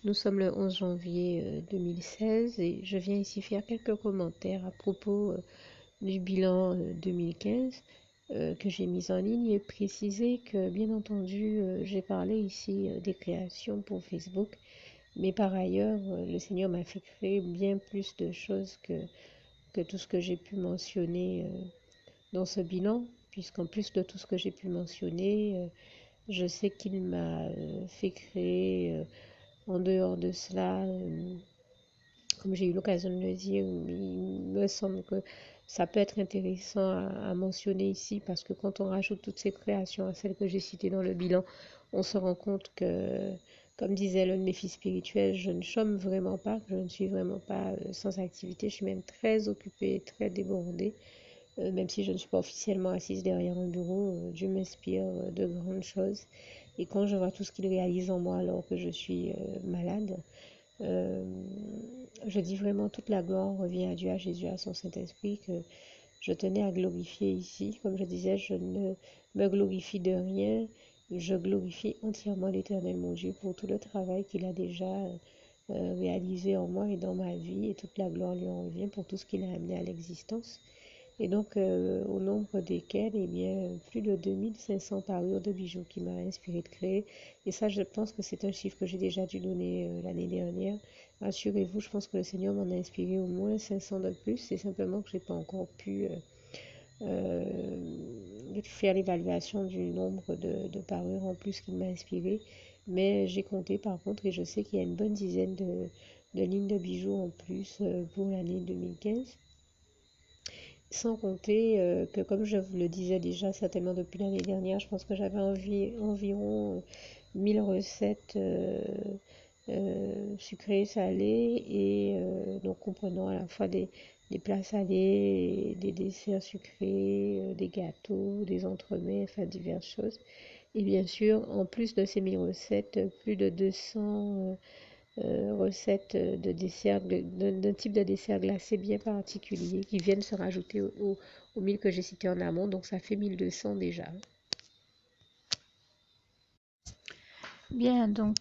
Nous sommes le 11 janvier 2016 et je viens ici faire quelques commentaires à propos du bilan 2015 que j'ai mis en ligne et préciser que, bien entendu, j'ai parlé ici des créations pour Facebook, mais par ailleurs, le Seigneur m'a fait créer bien plus de choses que tout ce que j'ai pu mentionner dans ce bilan, puisqu'en plus de tout ce que j'ai pu mentionner, je sais qu'il m'a fait créer en dehors de cela, comme j'ai eu l'occasion de le dire, il me semble que ça peut être intéressant à mentionner ici parce que quand on rajoute toutes ces créations à celles que j'ai citées dans le bilan, on se rend compte que, comme disait l'un de mes fils spirituels, je ne chôme vraiment pas, que je ne suis vraiment pas sans activité, je suis même très occupée, très débordée. Même si je ne suis pas officiellement assise derrière un bureau, Dieu m'inspire de grandes choses. Et quand je vois tout ce qu'il réalise en moi alors que je suis malade, euh, je dis vraiment toute la gloire revient à Dieu, à Jésus, à son Saint-Esprit, que je tenais à glorifier ici. Comme je disais, je ne me glorifie de rien. Je glorifie entièrement l'Éternel, mon Dieu, pour tout le travail qu'il a déjà réalisé en moi et dans ma vie. Et toute la gloire lui en revient pour tout ce qu'il a amené à l'existence. Et donc, au nombre desquels, eh bien, plus de 2500 parures de bijoux qui m'a inspiré de créer. Et ça, je pense que c'est un chiffre que j'ai déjà dû donner l'année dernière. Rassurez-vous, je pense que le Seigneur m'en a inspiré au moins 500 de plus. C'est simplement que je n'ai pas encore pu faire l'évaluation du nombre de parures en plus qu'il m'a inspiré. Mais j'ai compté par contre et je sais qu'il y a une bonne dizaine de lignes de bijoux en plus pour l'année 2015. Sans compter que, comme je vous le disais déjà certainement depuis l'année dernière, je pense que j'avais environ 1000 recettes sucrées, salées, et donc comprenant à la fois des plats salés, des desserts sucrés, des gâteaux, des entremets, enfin diverses choses. Et bien sûr, en plus de ces 1000 recettes, plus de 200 recettes de dessert, d'un type de dessert glacé bien particulier qui viennent se rajouter aux 1000 que j'ai cités en amont. Donc ça fait 1200 déjà. Bien, donc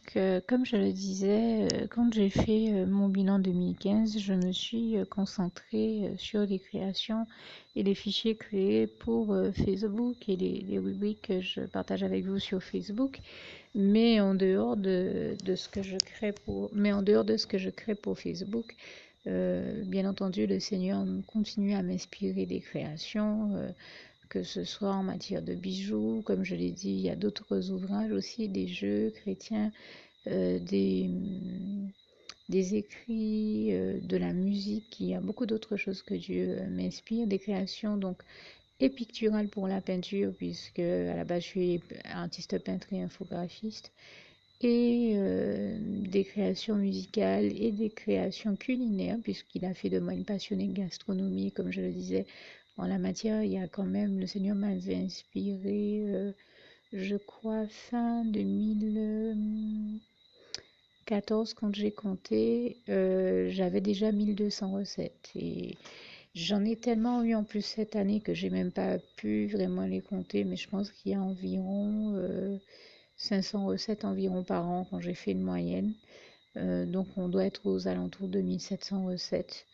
comme je le disais, quand j'ai fait mon bilan 2015, je me suis concentrée sur les créations et les fichiers créés pour Facebook et les rubriques que je partage avec vous sur Facebook. Mais en dehors de ce que je crée pour Facebook, bien entendu, le Seigneur continue à m'inspirer des créations, que ce soit en matière de bijoux, comme je l'ai dit, il y a d'autres ouvrages aussi, des jeux chrétiens, euh, des, des écrits, de la musique, il y a beaucoup d'autres choses que Dieu m'inspire, des créations donc et picturales pour la peinture, puisque à la base je suis artiste peintre et infographiste, et des créations musicales et des créations culinaires, puisqu'il a fait de moi une passionnée de gastronomie, comme je le disais. En la matière, il y a quand même, le Seigneur m'avait inspiré, je crois, fin 2014, quand j'ai compté, j'avais déjà 1200 recettes. Et j'en ai tellement eu en plus cette année que j'ai même pas pu vraiment les compter, mais je pense qu'il y a environ 500 recettes environ par an quand j'ai fait une moyenne. Donc on doit être aux alentours de 1700 recettes.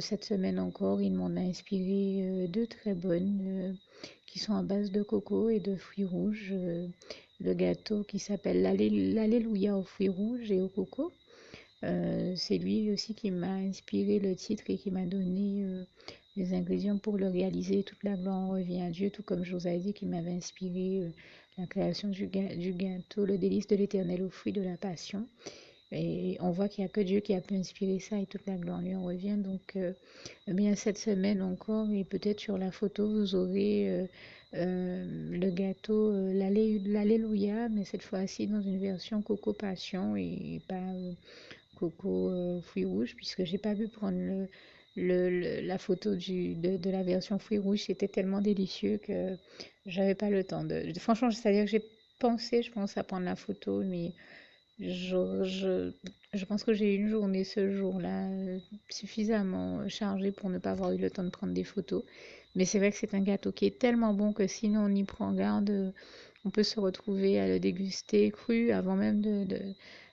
Cette semaine encore, il m'en a inspiré deux très bonnes qui sont à base de coco et de fruits rouges. Le gâteau qui s'appelle l'Alléluia aux fruits rouges et au coco. C'est lui aussi qui m'a inspiré le titre et qui m'a donné les ingrédients pour le réaliser. Toute la gloire en revient à Dieu, tout comme José dit qui m'avait inspiré la création du gâteau, le délice de l'Éternel aux fruits de la passion. Et on voit qu'il n'y a que Dieu qui a pu inspirer ça et toute la gloire lui en revient. Donc, eh bien, cette semaine encore, et peut-être sur la photo, vous aurez le gâteau, l'Alléluia, mais cette fois-ci dans une version Coco Passion et pas Coco fruits rouges, puisque j'ai pas pu prendre la photo de la version fruits rouges. C'était tellement délicieux que j'avais pas le temps Franchement, c'est-à-dire que j'ai pensé, je pense, à prendre la photo, mais je, je, je pense que j'ai eu une journée ce jour-là suffisamment chargée pour ne pas avoir eu le temps de prendre des photos. Mais c'est vrai que c'est un gâteau qui est tellement bon que si on y prend garde, on peut se retrouver à le déguster cru avant même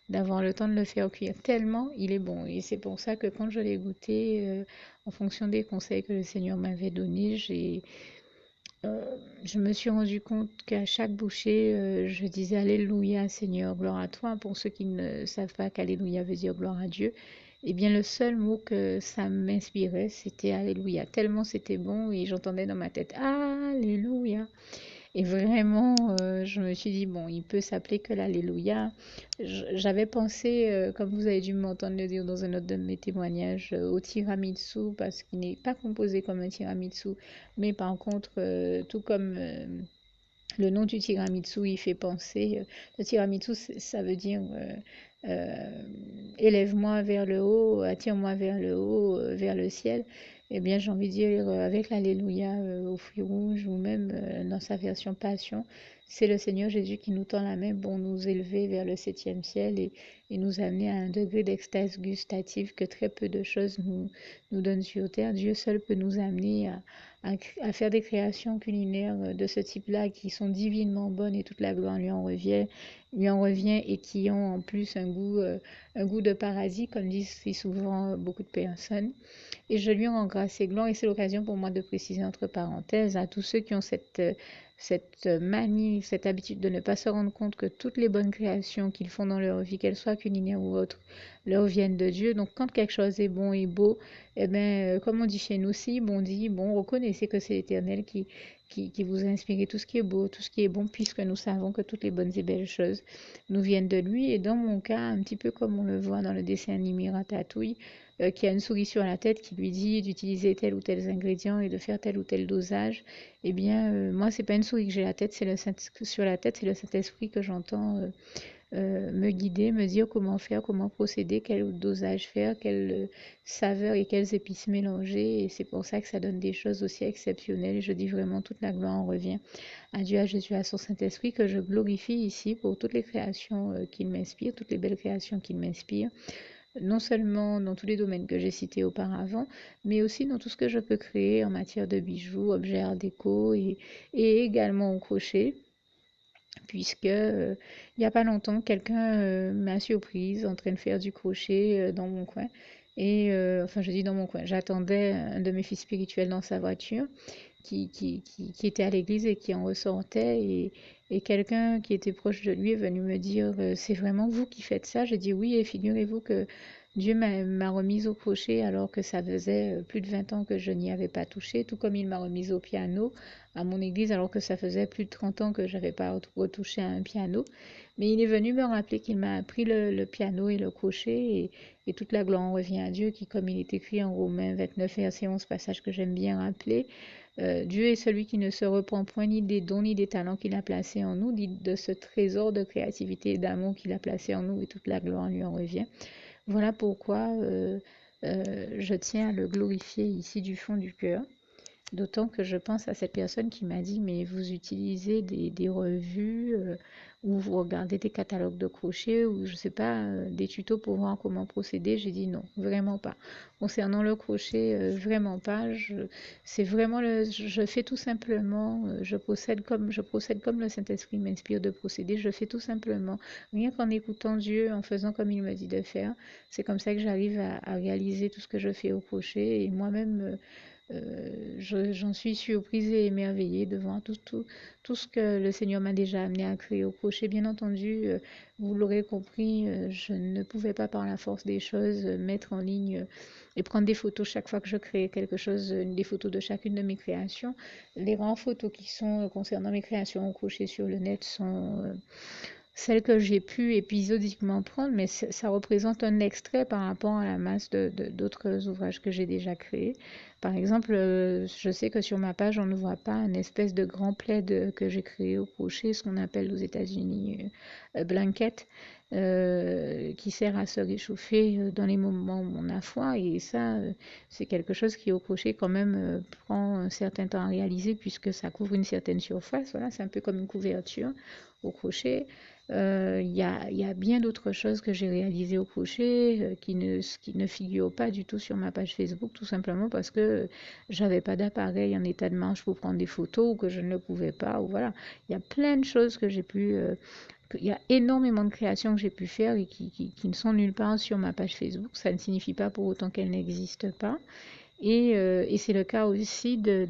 d'avoir le temps de le faire cuire tellement il est bon. Et c'est pour ça que quand je l'ai goûté, en fonction des conseils que le Seigneur m'avait donnés, je me suis rendu compte qu'à chaque bouchée, je disais Alléluia, Seigneur, gloire à toi. Pour ceux qui ne savent pas qu'Alléluia veut dire gloire à Dieu, eh bien, le seul mot que ça m'inspirait, c'était Alléluia. Tellement c'était bon et j'entendais dans ma tête Alléluia. Et vraiment, je me suis dit, bon, il peut s'appeler que l'Alléluia. J'avais pensé, comme vous avez dû m'entendre le dire dans un autre de mes témoignages, au tiramisu, parce qu'il n'est pas composé comme un tiramisu, mais par contre, tout comme le nom du tiramisu, il fait penser, le tiramisu, ça veut dire élève-moi vers le haut, attire-moi vers le haut, vers le ciel. Eh bien, j'ai envie de dire, avec l'Alléluia au fruit rouge ou même dans sa version Passion, c'est le Seigneur Jésus qui nous tend la main pour nous élever vers le septième ciel et nous amener à un degré d'extase gustative que très peu de choses nous donnent sur terre. Dieu seul peut nous amener à faire des créations culinaires de ce type-là qui sont divinement bonnes et toute la gloire lui en revient et qui ont en plus un goût de paradis, comme disent si souvent beaucoup de personnes. Et je lui rends grâce et gloire. Et c'est l'occasion pour moi de préciser entre parenthèses à tous ceux qui ont cette manie, cette habitude de ne pas se rendre compte que toutes les bonnes créations qu'ils font dans leur vie, qu'elles soient culinaires ou autres, leur viennent de Dieu. Donc quand quelque chose est bon et beau, eh bien, comme on dit chez nous, si bon dit, bon, reconnaissez que c'est l'Éternel qui vous a inspiré tout ce qui est beau, tout ce qui est bon, puisque nous savons que toutes les bonnes et belles choses nous viennent de lui. Et dans mon cas, un petit peu comme on le voit dans le dessin animé Ratatouille, qui a une souris sur la tête qui lui dit d'utiliser tel ou tel ingrédient et de faire tel ou tel dosage, eh bien, moi, c'est pas une souris que j'ai la tête, sur la tête, c'est le Saint-Esprit que j'entends me guider, me dire comment faire, comment procéder, quel dosage faire, quelle saveur et quelles épices mélanger. Et c'est pour ça que ça donne des choses aussi exceptionnelles. Je dis vraiment toute la gloire en revient à Dieu, à Jésus, à son Saint-Esprit, que je glorifie ici pour toutes les créations qu'il m'inspire, toutes les belles créations qu'il m'inspire, non seulement dans tous les domaines que j'ai cités auparavant, mais aussi dans tout ce que je peux créer en matière de bijoux, objets art déco et également au crochet, puisque il n'y a pas longtemps, quelqu'un m'a surprise en train de faire du crochet dans mon coin. Et enfin, je dis dans mon coin, j'attendais un de mes fils spirituels dans sa voiture qui était à l'église et qui en ressortait. Et quelqu'un qui était proche de lui est venu me dire, c'est vraiment vous qui faites ça? J'ai dit oui, et figurez-vous que Dieu m'a remise au crochet alors que ça faisait plus de 20 ans que je n'y avais pas touché, tout comme il m'a remise au piano à mon église alors que ça faisait plus de 30 ans que je n'avais pas retouché à un piano. Mais il est venu me rappeler qu'il m'a appris le piano et le crochet et toute la gloire en revient à Dieu qui, comme il est écrit en Romains 29, verset 11, passage que j'aime bien rappeler, Dieu est celui qui ne se reprend point ni des dons ni des talents qu'il a placés en nous, ni de ce trésor de créativité et d'amour qu'il a placé en nous et toute la gloire lui en revient. Voilà pourquoi je tiens à le glorifier ici du fond du cœur. D'autant que je pense à cette personne qui m'a dit, mais vous utilisez des revues ou vous regardez des catalogues de crochet ou je ne sais pas, des tutos pour voir comment procéder. J'ai dit non, vraiment pas. Concernant le crochet, vraiment pas. C'est vraiment je fais tout simplement, je procède comme le Saint-Esprit m'inspire de procéder. Je fais tout simplement, rien qu'en écoutant Dieu, en faisant comme il me dit de faire. C'est comme ça que j'arrive à réaliser tout ce que je fais au crochet et moi-même. J'en suis surprise et émerveillée devant tout ce que le Seigneur m'a déjà amené à créer au crochet. Bien entendu, vous l'aurez compris, je ne pouvais pas par la force des choses mettre en ligne et prendre des photos chaque fois que je crée quelque chose, des photos de chacune de mes créations. Les rares photos qui sont concernant mes créations au crochet sur le net sont celles que j'ai pu épisodiquement prendre, mais ça représente un extrait par rapport à la masse d'autres ouvrages que j'ai déjà créés. Par exemple, je sais que sur ma page, on ne voit pas une espèce de grand plaid que j'ai créé au crochet, ce qu'on appelle aux États-Unis blanket, qui sert à se réchauffer dans les moments où on a froid. Et ça, c'est quelque chose qui au crochet quand même prend un certain temps à réaliser puisque ça couvre une certaine surface. Voilà, c'est un peu comme une couverture au crochet. Y a bien d'autres choses que j'ai réalisées au crochet qui ne figurent pas du tout sur ma page Facebook, tout simplement parce que j'avais pas d'appareil en état de marche pour prendre des photos ou que je ne le pouvais pas. Ou voilà, il y a plein de choses que j'ai pu il y a énormément de créations que j'ai pu faire et qui ne sont nulle part sur ma page Facebook. Ça ne signifie pas pour autant qu'elles n'existent pas. Et c'est le cas aussi de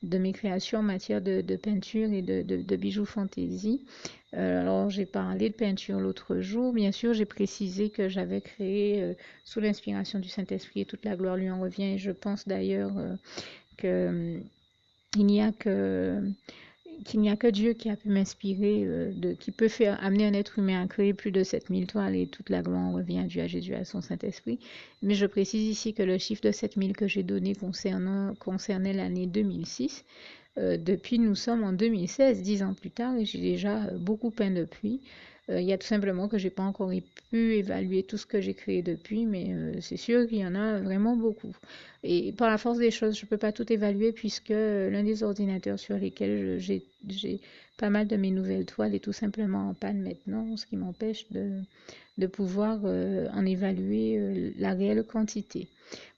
mes créations en matière de peinture et de bijoux fantaisie. Alors, j'ai parlé de peinture l'autre jour. Bien sûr, j'ai précisé que j'avais créé sous l'inspiration du Saint-Esprit et toute la gloire lui en revient. Et je pense d'ailleurs qu'il n'y a que qu'il n'y a que Dieu qui a pu m'inspirer, qui peut amener un être humain à créer plus de 7000 toiles et toute la gloire revient à Dieu, à Jésus, à son Saint-Esprit. Mais je précise ici que le chiffre de 7000 que j'ai donné concernait l'année 2006. Depuis, nous sommes en 2016, 10 ans plus tard, et j'ai déjà beaucoup peint depuis. Il y a tout simplement que j'ai pas encore pu évaluer tout ce que j'ai créé depuis, mais c'est sûr qu'il y en a vraiment beaucoup. Et par la force des choses, je peux pas tout évaluer puisque l'un des ordinateurs sur lesquels j'ai pas mal de mes nouvelles toiles est tout simplement en panne maintenant, ce qui m'empêche de pouvoir en évaluer la réelle quantité.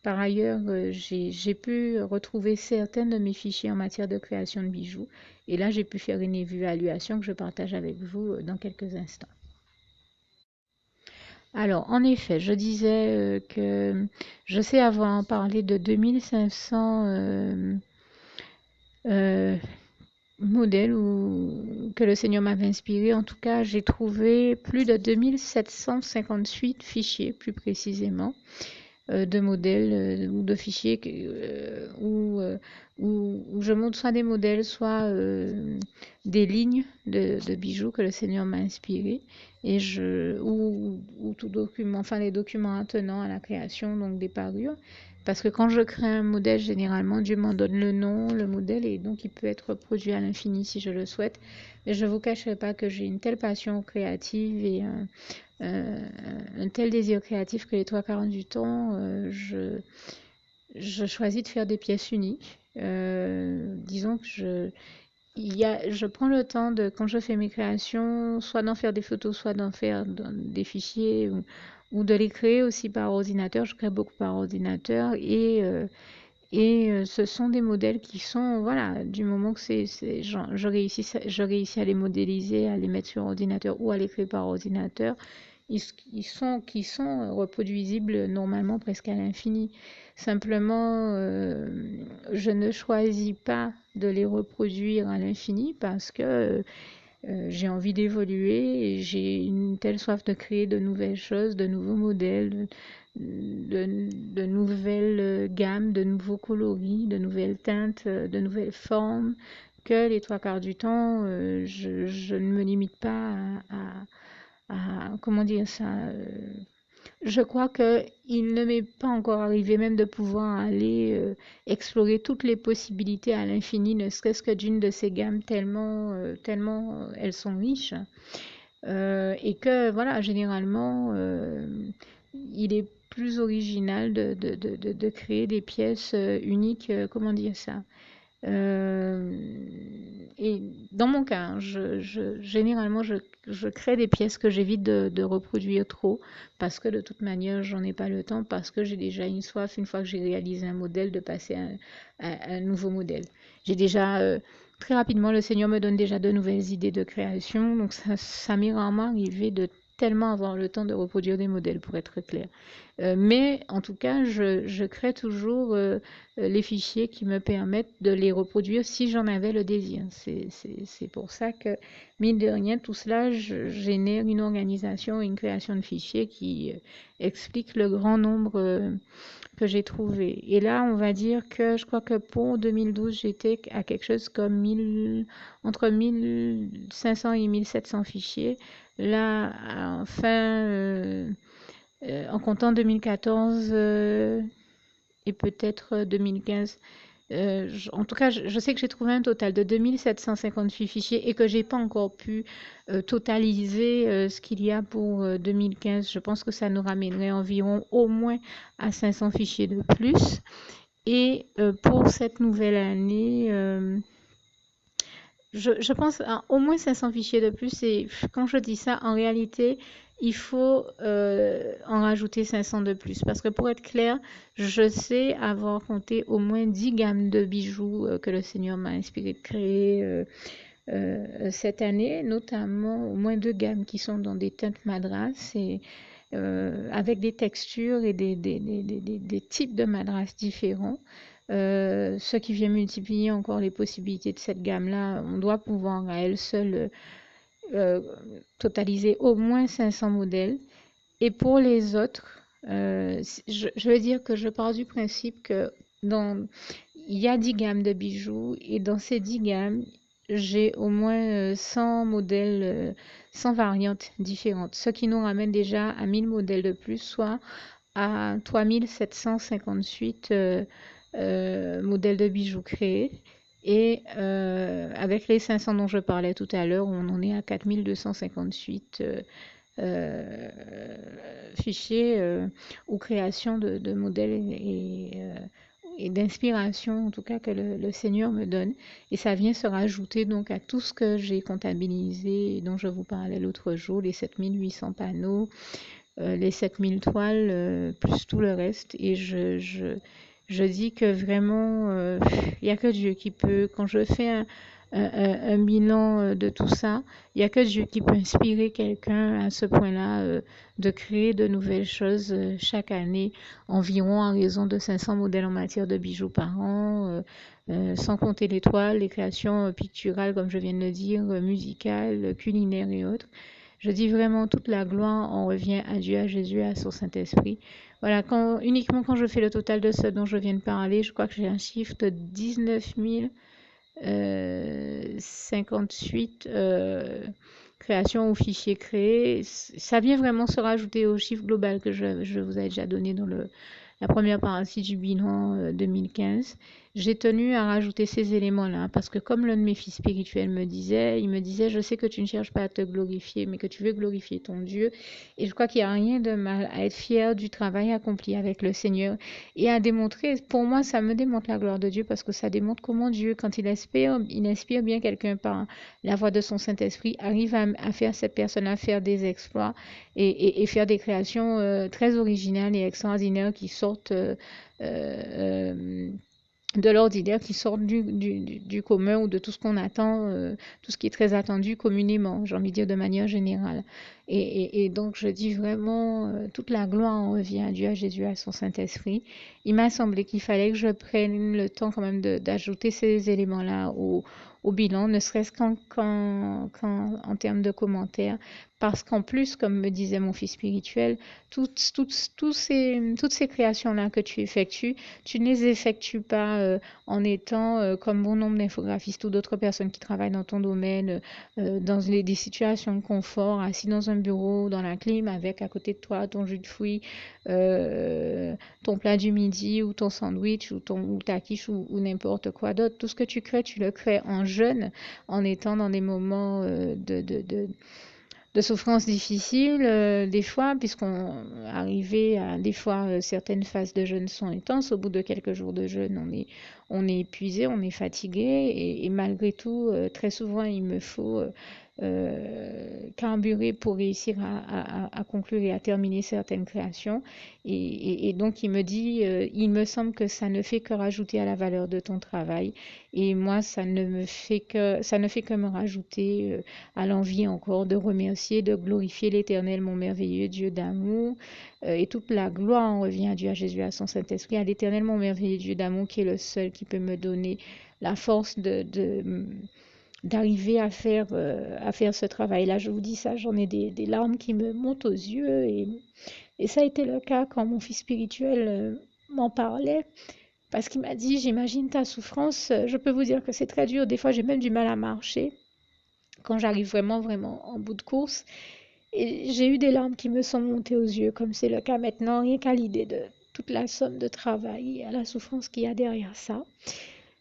Par ailleurs, j'ai pu retrouver certains de mes fichiers en matière de création de bijoux. Et là, j'ai pu faire une évaluation que je partage avec vous dans quelques instants. Alors, en effet, je disais que je sais avoir parlé de 2500 modèles que le Seigneur m'avait inspiré. En tout cas, j'ai trouvé plus de 2758 fichiers, plus précisément, de modèles ou de fichiers où je montre soit des modèles, soit des lignes de bijoux que le Seigneur m'a inspiré et ou tout document, enfin les documents attenant à la création, donc des parures. Parce que quand je crée un modèle, généralement, Dieu m'en donne le nom, le modèle, et donc il peut être reproduit à l'infini si je le souhaite. Mais je ne vous cacherai pas que j'ai une telle passion créative et un tel désir créatif que les 3/4 du temps, je choisis de faire des pièces uniques. Disons que je prends le temps quand je fais mes créations, soit d'en faire des photos, soit d'en faire des fichiers ou de les créer aussi par ordinateur. Je crée beaucoup par ordinateur et ce sont des modèles qui sont, voilà, du moment que je réussis à les modéliser, à les mettre sur ordinateur ou à les créer par ordinateur, qui sont reproduisibles normalement presque à l'infini. Simplement, je ne choisis pas de les reproduire à l'infini parce que j'ai envie d'évoluer et j'ai une telle soif de créer de nouvelles choses, de nouveaux modèles, de nouvelles gammes, de nouveaux coloris, de nouvelles teintes, de nouvelles formes, que les 3/4 du temps, je ne me limite pas comment dire ça, je crois qu'il ne m'est pas encore arrivé même de pouvoir aller explorer toutes les possibilités à l'infini, ne serait-ce que d'une de ces gammes tellement, tellement elles sont riches. Et que voilà, généralement, il est plus original de créer des pièces uniques, comment dire ça. Et dans mon cas, hein, généralement, je crée des pièces que j'évite de reproduire trop parce que de toute manière, j'en ai pas le temps, parce que j'ai déjà une soif, une fois que j'ai réalisé un modèle, de passer à un nouveau modèle. J'ai déjà, très rapidement, le Seigneur me donne déjà de nouvelles idées de création, donc ça m'est rarement arrivé de tellement avoir le temps de reproduire des modèles, pour être clair. Mais en tout cas, je crée toujours les fichiers qui me permettent de les reproduire si j'en avais le désir. C'est pour ça que, mine de rien, tout cela génère une organisation et une création de fichiers qui explique le grand nombre que j'ai trouvé. Et là, on va dire que je crois que pour 2012, j'étais à quelque chose comme entre 1500 et 1700 fichiers. Là, en comptant 2014 et peut-être 2015. En tout cas, je sais que j'ai trouvé un total de 2758 fichiers et que j'ai pas encore pu totaliser ce qu'il y a pour 2015. Je pense que ça nous ramènerait environ au moins à 500 fichiers de plus. Et pour cette nouvelle année, je pense à au moins 500 fichiers de plus. Et quand je dis ça, en réalité, il faut en rajouter 500 de plus. Parce que pour être clair, je sais avoir compté au moins 10 gammes de bijoux que le Seigneur m'a inspiré de créer. cette année, notamment au moins 2 gammes qui sont dans des teintes madras et avec des textures et des types de madras différents. Ce qui vient multiplier encore les possibilités de cette gamme-là. On doit pouvoir à elle seule euh, totaliser au moins 500 modèles. Et pour les autres, je veux dire que je pars du principe que dans, il y a 10 gammes de bijoux et dans ces 10 gammes, j'ai au moins 100 modèles, 100 variantes différentes, ce qui nous ramène déjà à 1000 modèles de plus, soit à 3758 modèles de bijoux créés. Et avec les 500 dont je parlais tout à l'heure, on en est à 4258 euh, fichiers ou création de modèles et d'inspiration, en tout cas, que le Seigneur me donne. Et ça vient se rajouter donc à tout ce que j'ai comptabilisé et dont je vous parlais l'autre jour, les 7800 panneaux, les 7000 toiles, plus tout le reste. Et je dis que vraiment, il n'y a que Dieu qui peut, quand je fais un bilan de tout ça, il n'y a que Dieu qui peut inspirer quelqu'un à ce point-là de créer de nouvelles choses chaque année, environ à raison de 500 modèles en matière de bijoux par an, sans compter les toiles, les créations picturales, comme je viens de le dire, musicales, culinaires et autres. Je dis vraiment toute la gloire en revient à Dieu, à Jésus, à son Saint-Esprit. Voilà, uniquement quand je fais le total de ce dont je viens de parler, je crois que j'ai un chiffre de 19 058 créations ou fichiers créés. Ça vient vraiment se rajouter au chiffre global que je vous ai déjà donné dans la première partie du bilan 2015. J'ai tenu à rajouter ces éléments-là parce que comme l'un de mes fils spirituels me disait, il me disait, je sais que tu ne cherches pas à te glorifier, mais que tu veux glorifier ton Dieu. Et je crois qu'il n'y a rien de mal à être fier du travail accompli avec le Seigneur et à démontrer, pour moi, ça me démontre la gloire de Dieu parce que ça démontre comment Dieu, quand il inspire bien quelqu'un par la voix de son Saint-Esprit, arrive à faire cette personne à faire des exploits et faire des créations très originales et extraordinaires qui sortent de l'ordinaire, qui sortent du commun ou de tout ce qu'on attend, tout ce qui est très attendu communément, j'ai envie de dire de manière générale. Et donc je dis vraiment, toute la gloire en revient à Dieu, à Jésus, à son Saint-Esprit. Il m'a semblé qu'il fallait que je prenne le temps quand même d'ajouter ces éléments-là au bilan, ne serait-ce qu'en termes de commentaires, parce qu'en plus, comme me disait mon fils spirituel, toutes ces créations-là que tu effectues, tu ne les effectues pas en étant comme bon nombre d'infographistes ou d'autres personnes qui travaillent dans ton domaine, dans des situations de confort, assis dans un bureau, dans la clim, avec à côté de toi ton jus de fruits, ton plat du midi ou ton sandwich ou ta quiche ou n'importe quoi d'autre. Tout ce que tu crées, tu le crées en jeûne, en étant dans des moments de souffrances difficiles, des fois, puisqu'on arrivait à des fois certaines phases de jeûne sont intenses. Au bout de quelques jours de jeûne, on est épuisé, on est fatigué, et malgré tout, très souvent, il me faut carburer pour réussir à conclure et à terminer certaines créations. Et donc, il me dit, il me semble que ça ne fait que rajouter à la valeur de ton travail. Et moi, ça ne fait que me rajouter à l'envie encore de remercier, de glorifier l'Éternel, mon merveilleux Dieu d'amour. Et toute la gloire en revient à Dieu, à Jésus, à son Saint-Esprit, à l'Éternel, mon merveilleux Dieu d'amour, qui est le seul qui peut me donner la force d'arriver à faire ce travail-là. Je vous dis ça, j'en ai des larmes qui me montent aux yeux. Et ça a été le cas quand mon fils spirituel m'en parlait. Parce qu'il m'a dit, j'imagine ta souffrance. Je peux vous dire que c'est très dur. Des fois, j'ai même du mal à marcher quand j'arrive vraiment, vraiment en bout de course. Et j'ai eu des larmes qui me sont montées aux yeux, comme c'est le cas maintenant, rien qu'à l'idée de toute la somme de travail et à la souffrance qu'il y a derrière ça.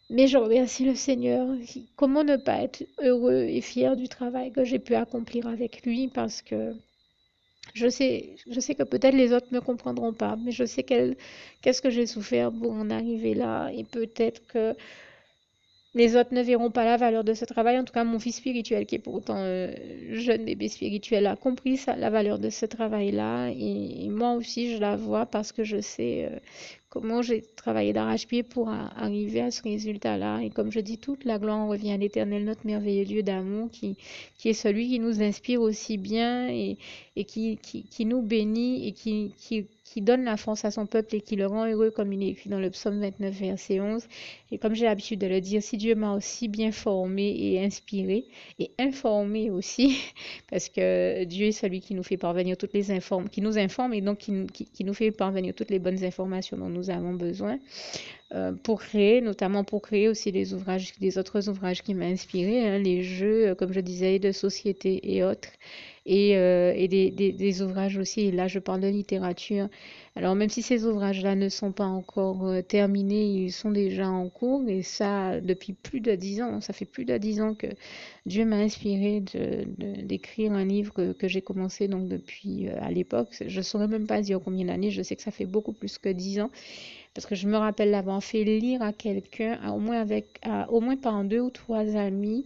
Mais je remercie le Seigneur. Comment ne pas être heureux et fier du travail que j'ai pu accomplir avec lui, parce que je sais que peut-être les autres ne comprendront pas, mais je sais qu'est-ce que j'ai souffert pour en arriver là, et peut-être que les autres ne verront pas la valeur de ce travail. En tout cas, mon fils spirituel, qui est pourtant jeune bébé spirituel, a compris la valeur de ce travail-là. Et moi aussi, je la vois parce que je sais comment j'ai travaillé d'arrache-pied pour arriver à ce résultat-là. Et comme je dis, toute la gloire revient à l'Éternel, notre merveilleux Dieu d'amour, qui est celui qui nous inspire aussi bien et qui nous bénit et qui donne la force à son peuple et qui le rend heureux, comme il est écrit dans le psaume 29, verset 11. Et comme j'ai l'habitude de le dire, si Dieu m'a aussi bien formé et inspiré, et informé aussi, parce que Dieu est celui qui nous fait parvenir toutes les informations, qui nous informe et donc qui nous fait parvenir toutes les bonnes informations dont nous avons besoin pour créer, notamment pour créer aussi des ouvrages, des autres ouvrages qui m'ont inspiré, hein, les jeux, comme je disais, de société et autres, et des ouvrages aussi, et là je parle de littérature. Alors même si ces ouvrages-là ne sont pas encore terminés, ils sont déjà en cours, et ça depuis plus de 10 ans, ça fait plus de 10 ans que Dieu m'a inspiré d'écrire un livre que j'ai commencé donc depuis à l'époque. Je ne saurais même pas dire combien d'années, je sais que ça fait beaucoup plus que 10 ans. Parce que je me rappelle l'avoir fait lire à quelqu'un, au moins par un 2 ou 3 amis,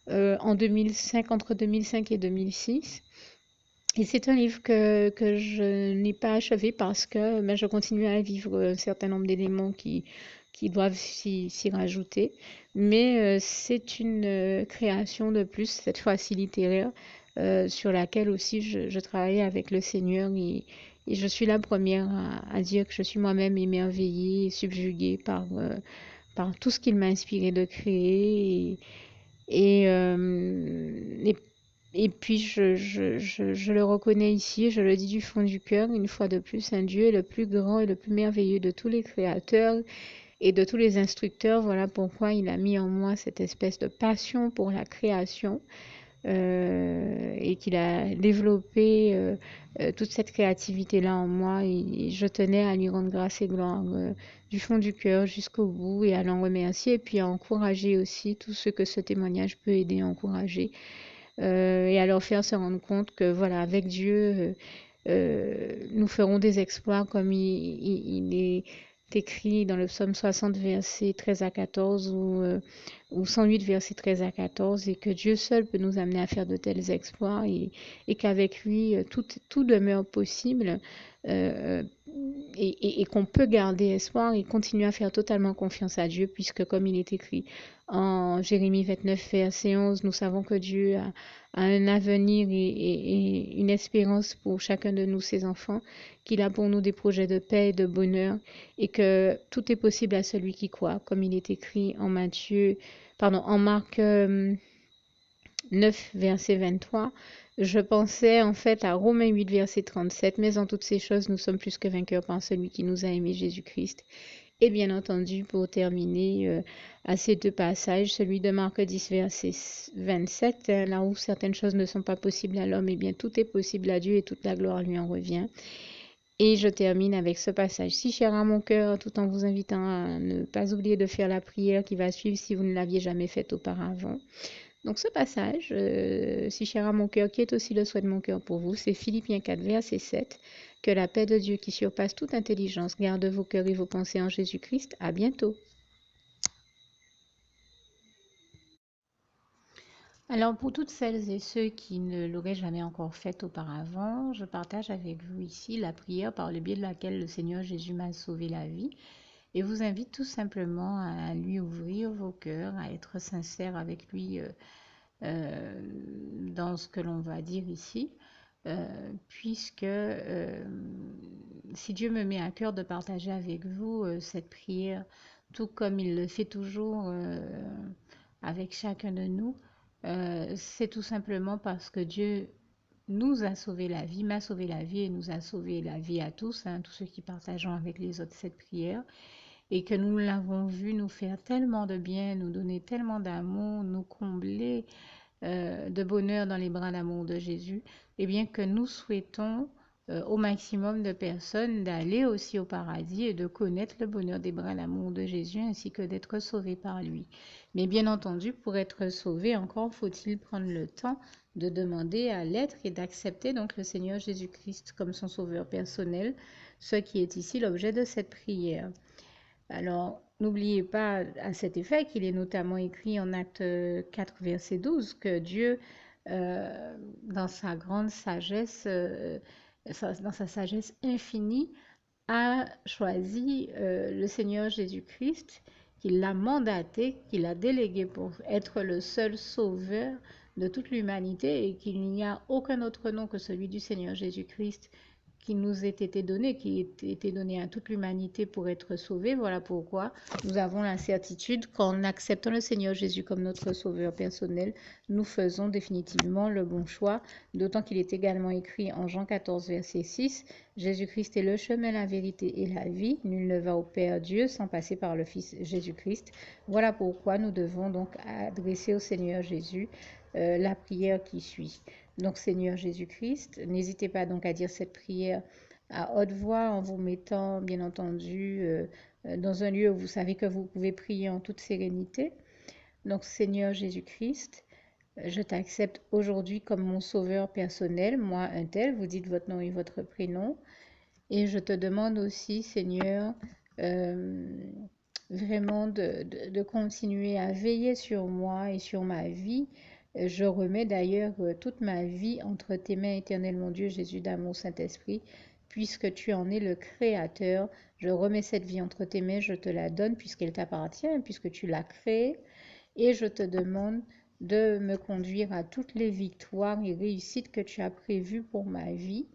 en 2005, entre 2005 et 2006. Et c'est un livre que je n'ai pas achevé parce que je continue à vivre un certain nombre d'éléments qui doivent s'y rajouter. Mais c'est une création de plus, cette fois-ci littéraire, sur laquelle aussi je travaillais avec le Seigneur. Et je suis la première à dire que je suis moi-même émerveillée et subjuguée par tout ce qu'il m'a inspiré de créer. Et, et, et puis, je le reconnais ici, je le dis du fond du cœur, une fois de plus, un Dieu est le plus grand et le plus merveilleux de tous les créateurs et de tous les instructeurs. Voilà pourquoi il a mis en moi cette espèce de passion pour la création et qu'il a développé toute cette créativité-là en moi. Et je tenais à lui rendre grâce et gloire du fond du cœur jusqu'au bout et à l'en remercier et puis à encourager aussi tous ceux que ce témoignage peut aider à encourager et à leur faire se rendre compte que voilà, avec Dieu, nous ferons des exploits comme il est écrit dans le psaume 60, versets 13 à 14 ou 108, versets 13 à 14, et que Dieu seul peut nous amener à faire de tels exploits et qu'avec lui, tout demeure possible euh, et qu'on peut garder espoir et continuer à faire totalement confiance à Dieu, puisque comme il est écrit en Jérémie 29, verset 11, nous savons que Dieu a un avenir et une espérance pour chacun de nous, ses enfants, qu'il a pour nous des projets de paix et de bonheur, et que tout est possible à celui qui croit, comme il est écrit en Marc 9, verset 23. Je pensais en fait à Romains 8, verset 37, mais en toutes ces choses, nous sommes plus que vainqueurs par celui qui nous a aimés, Jésus-Christ. Et bien entendu, pour terminer à ces deux passages, celui de Marc 10, verset 27, là où certaines choses ne sont pas possibles à l'homme, et bien tout est possible à Dieu et toute la gloire lui en revient. Et je termine avec ce passage si cher à mon cœur, tout en vous invitant à ne pas oublier de faire la prière qui va suivre si vous ne l'aviez jamais faite auparavant. Donc ce passage, si cher à mon cœur, qui est aussi le souhait de mon cœur pour vous, c'est Philippiens 4, verset 7. Que la paix de Dieu qui surpasse toute intelligence garde vos cœurs et vos pensées en Jésus-Christ. À bientôt. Alors pour toutes celles et ceux qui ne l'auraient jamais encore fait auparavant, je partage avec vous ici la prière par le biais de laquelle le Seigneur Jésus m'a sauvé la vie et vous invite tout simplement à lui ouvrir vos cœurs, à être sincère avec lui dans ce que l'on va dire ici, puisque si Dieu me met à cœur de partager avec vous cette prière, tout comme il le fait toujours avec chacun de nous, c'est tout simplement parce que Dieu nous a sauvé la vie, m'a sauvé la vie et nous a sauvé la vie à tous, hein, tous ceux qui partageons avec les autres cette prière, et que nous l'avons vu nous faire tellement de bien, nous donner tellement d'amour, nous combler de bonheur dans les bras d'amour de Jésus, et bien que nous souhaitons au maximum de personnes d'aller aussi au paradis et de connaître le bonheur des bras d'amour de Jésus ainsi que d'être sauvés par lui. Mais bien entendu, pour être sauvé, encore faut-il prendre le temps de demander à l'être et d'accepter donc le Seigneur Jésus-Christ comme son sauveur personnel, ce qui est ici l'objet de cette prière. Alors, n'oubliez pas à cet effet qu'il est notamment écrit en Acte 4, verset 12, que Dieu, dans sa grande sagesse, dans sa sagesse infinie, a choisi le Seigneur Jésus-Christ, qu'il l'a mandaté, qu'il a délégué pour être le seul sauveur de toute l'humanité et qu'il n'y a aucun autre nom que celui du Seigneur Jésus-Christ qui nous ait été donné, qui ait été donné à toute l'humanité pour être sauvé. Voilà pourquoi nous avons la certitude qu'en acceptant le Seigneur Jésus comme notre sauveur personnel, nous faisons définitivement le bon choix, d'autant qu'il est également écrit en Jean 14, verset 6, Jésus-Christ est le chemin, la vérité et la vie. Nul ne va au Père Dieu sans passer par le Fils Jésus-Christ. Voilà pourquoi nous devons donc adresser au Seigneur Jésus la prière qui suit. Donc Seigneur Jésus-Christ, n'hésitez pas donc à dire cette prière à haute voix en vous mettant bien entendu dans un lieu où vous savez que vous pouvez prier en toute sérénité. Donc Seigneur Jésus-Christ, je t'accepte aujourd'hui comme mon sauveur personnel, moi un tel, vous dites votre nom et votre prénom. Et je te demande aussi, Seigneur, euh, vraiment de continuer à veiller sur moi et sur ma vie. Je remets d'ailleurs toute ma vie entre tes mains, éternel mon Dieu, Jésus d'amour, Saint-Esprit, puisque tu en es le Créateur. Je remets cette vie entre tes mains, je te la donne puisqu'elle t'appartient, puisque tu l'as créée. Et je te demande de me conduire à toutes les victoires et réussites que tu as prévues pour ma vie.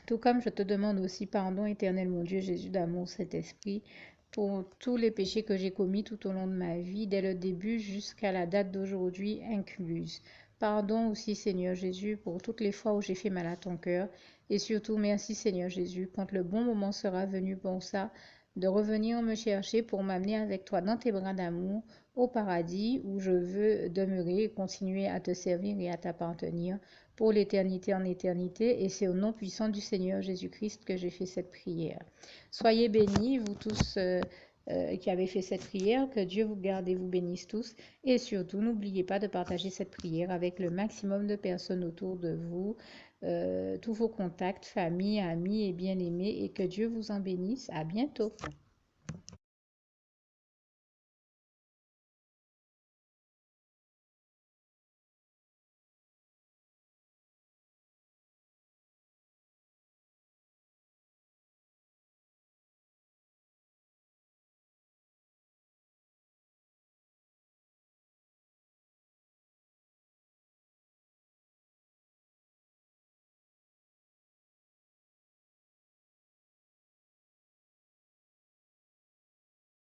Tout comme je te demande aussi pardon, éternel mon Dieu, Jésus d'amour, Saint-Esprit, pour tous les péchés que j'ai commis tout au long de ma vie, dès le début jusqu'à la date d'aujourd'hui incluse. Pardon aussi, Seigneur Jésus, pour toutes les fois où j'ai fait mal à ton cœur. Et surtout, merci, Seigneur Jésus, quand le bon moment sera venu pour ça, de revenir me chercher pour m'amener avec toi dans tes bras d'amour au paradis où je veux demeurer et continuer à te servir et à t'appartenir pour l'éternité en éternité. Et c'est au nom puissant du Seigneur Jésus-Christ que j'ai fait cette prière. Soyez bénis, vous tous qui avez fait cette prière, que Dieu vous garde et vous bénisse tous. Et surtout, n'oubliez pas de partager cette prière avec le maximum de personnes autour de vous, tous vos contacts, famille, amis et bien-aimés, et que Dieu vous en bénisse. À bientôt.